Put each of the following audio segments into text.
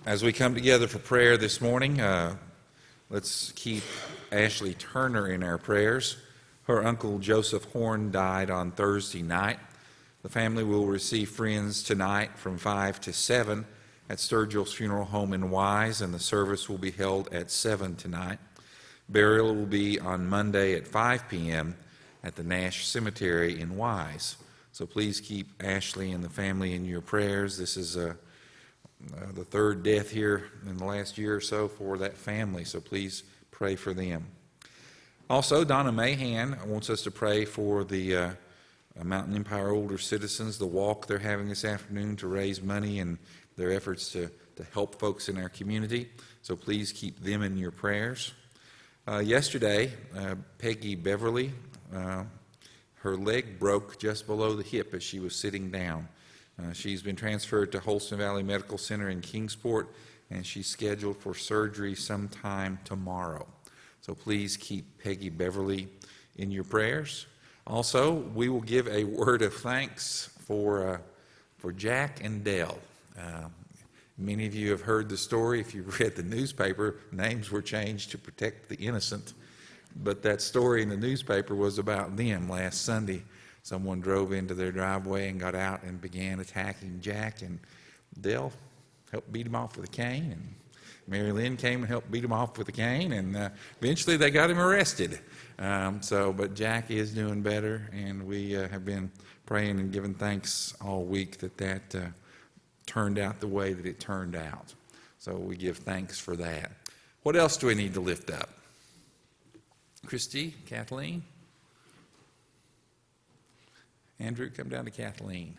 As we come together for prayer this morning, let's keep Ashley Turner in our prayers. Her uncle Joseph Horn died on Thursday night. The family will receive friends tonight from 5 to 7 at Sturgill's Funeral Home in Wise, and the service will be held at 7 tonight. Burial will be on Monday at 5 p.m. at the Nash Cemetery in Wise. So please keep Ashley and the family in your prayers. This is the third death here in the last year or so for that family, so please pray for them. Also, Donna Mahan wants us to pray for the Mountain Empire Older Citizens, the walk they're having this afternoon to raise money and their efforts to help folks in our community, so please keep them in your prayers. Yesterday, Peggy Beverly, her leg broke just below the hip as she was sitting down. She's been transferred to Holston Valley Medical Center in Kingsport, and she's scheduled for surgery sometime tomorrow. So please keep Peggy Beverly in your prayers. Also, we will give a word of thanks for Jack and Dell. Many of you have heard the story. If you've read the newspaper, names were changed to protect the innocent. But that story in the newspaper was about them last Sunday. Someone drove into their driveway and got out and began attacking Jack, and Dell helped beat him off with a cane, and Mary Lynn came and helped beat him off with a cane, and eventually they got him arrested. But Jack is doing better, and we have been praying and giving thanks all week that turned out the way that it turned out. So we give thanks for that. What else do we need to lift up? Christy, Kathleen? Andrew, come down to Kathleen.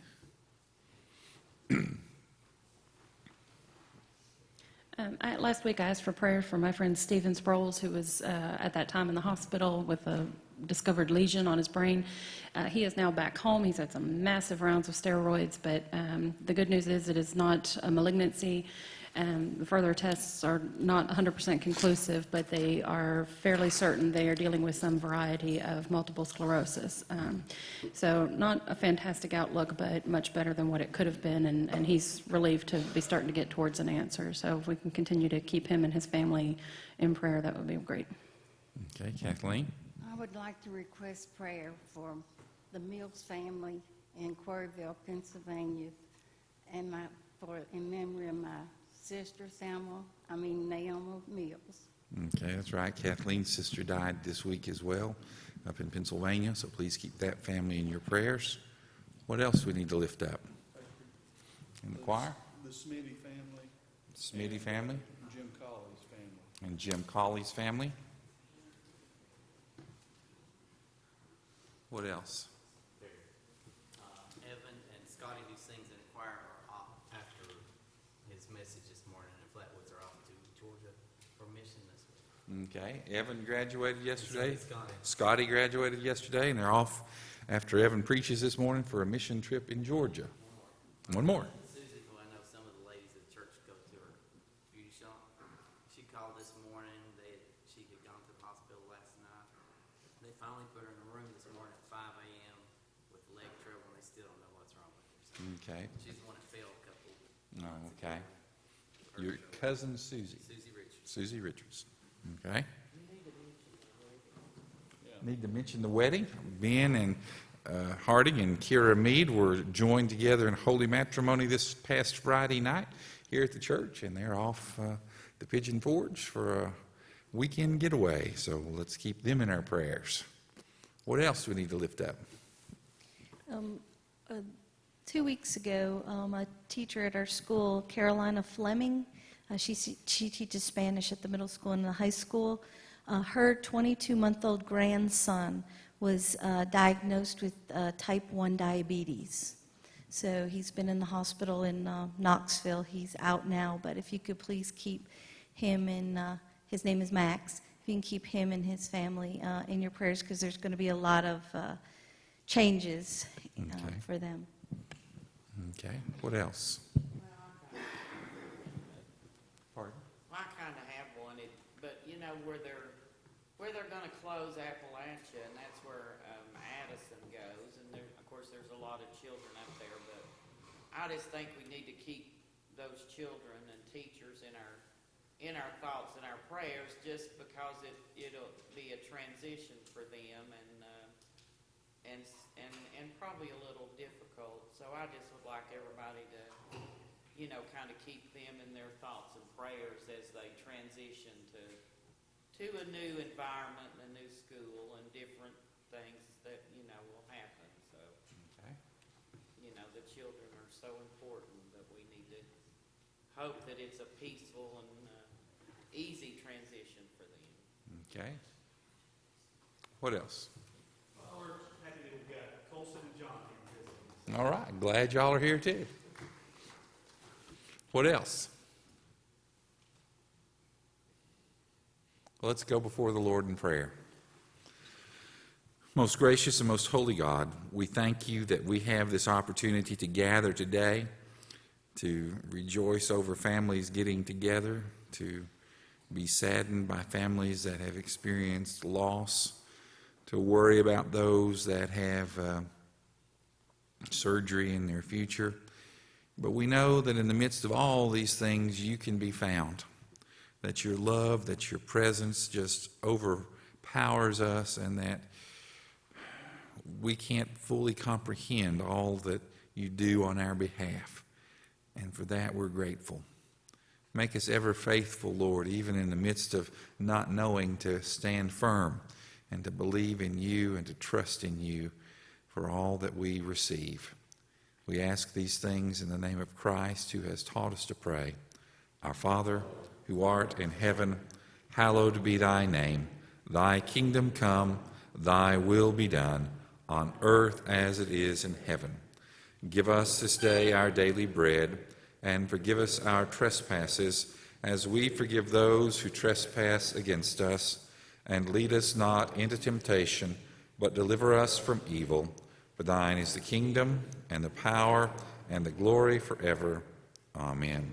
Last week I asked for prayer for my friend Stephen Sproles, who was at that time in the hospital with a discovered lesion on his brain. He is now back home. He's had some massive rounds of steroids, but the good news is it is not a malignancy. The further tests are not 100% conclusive, but they are fairly certain they are dealing with some variety of multiple sclerosis. So not a fantastic outlook, but much better than what it could have been, and he's relieved to be starting to get towards an answer. So if we can continue to keep him and his family in prayer, that would be great. Okay, Kathleen. I would like to request prayer for the Mills family in Quarryville, Pennsylvania, and in memory of my sister Naomi Mills. Okay, that's right. Kathleen's sister died this week as well up in Pennsylvania, so please keep that family in your prayers. What else do we need to lift up? In the choir? The Smitty family. Smitty family? Jim Colley's family. And Jim Colley's family? What else? Evan and Scotty, who sings in the choir, are off after his message this morning in Flatwoods, are off to Georgia for mission this week. Okay, Evan graduated yesterday. Scotty. Scotty graduated yesterday, and they're off after Evan preaches this morning for a mission trip in Georgia. One more. Susie, who I know some of the ladies at church go to her beauty shop, she called this morning. She had gone to the hospital last night. They finally put her in a room this morning at 5 a.m. with leg trouble, and they still don't know what's wrong with her. So Okay. she's the one that failed a couple. Oh, okay. Your cousin Susie. Susie Richards. Susie Richards. Okay. Need to mention the wedding. Ben and Harding and Kira Mead were joined together in holy matrimony this past Friday night here at the church, and they're off the Pigeon Forge for a weekend getaway. So let's keep them in our prayers. What else do we need to lift up? 2 weeks ago, a teacher at our school, Carolina Fleming, she teaches Spanish at the middle school and the high school. Her 22-month-old grandson was diagnosed with type 1 diabetes. So he's been in the hospital in Knoxville. He's out now, but if you could please keep him in, his name is Max, if you can keep him and his family in your prayers, because there's going to be a lot of changes for them. Okay. What else? Pardon? Well, I kind of have one, but you know where they're going to close Appalachia, and that's where Addison goes. And there, of course, there's a lot of children up there, but I just think we need to keep those children until teachers in our thoughts and our prayers, just because it'll be a transition for them and probably a little difficult. So I just would like everybody to, kind of keep them in their thoughts and prayers as they transition to a new environment and a new school and different things that, will happen. So, Okay. the children are so important that we need to hope that it's a peaceful and easy transition for them. Okay. What else? Well, we're happy that we've got Colson and John here visiting. All right. Glad y'all are here too. What else? Let's go before the Lord in prayer. Most gracious and most holy God, we thank you that we have this opportunity to gather today, to rejoice over families getting together, to be saddened by families that have experienced loss, to worry about those that have surgery in their future. But we know that in the midst of all these things, you can be found, that your love, that your presence just overpowers us, and that we can't fully comprehend all that you do on our behalf. And for that, we're grateful. Make us ever faithful, Lord, even in the midst of not knowing, to stand firm and to believe in you and to trust in you for all that we receive. We ask these things in the name of Christ, who has taught us to pray. Our Father, who art in heaven, hallowed be thy name. Thy kingdom come, thy will be done, on earth as it is in heaven. Give us this day our daily bread, and forgive us our trespasses, as we forgive those who trespass against us. And lead us not into temptation, but deliver us from evil. For thine is the kingdom, and the power, and the glory forever. Amen.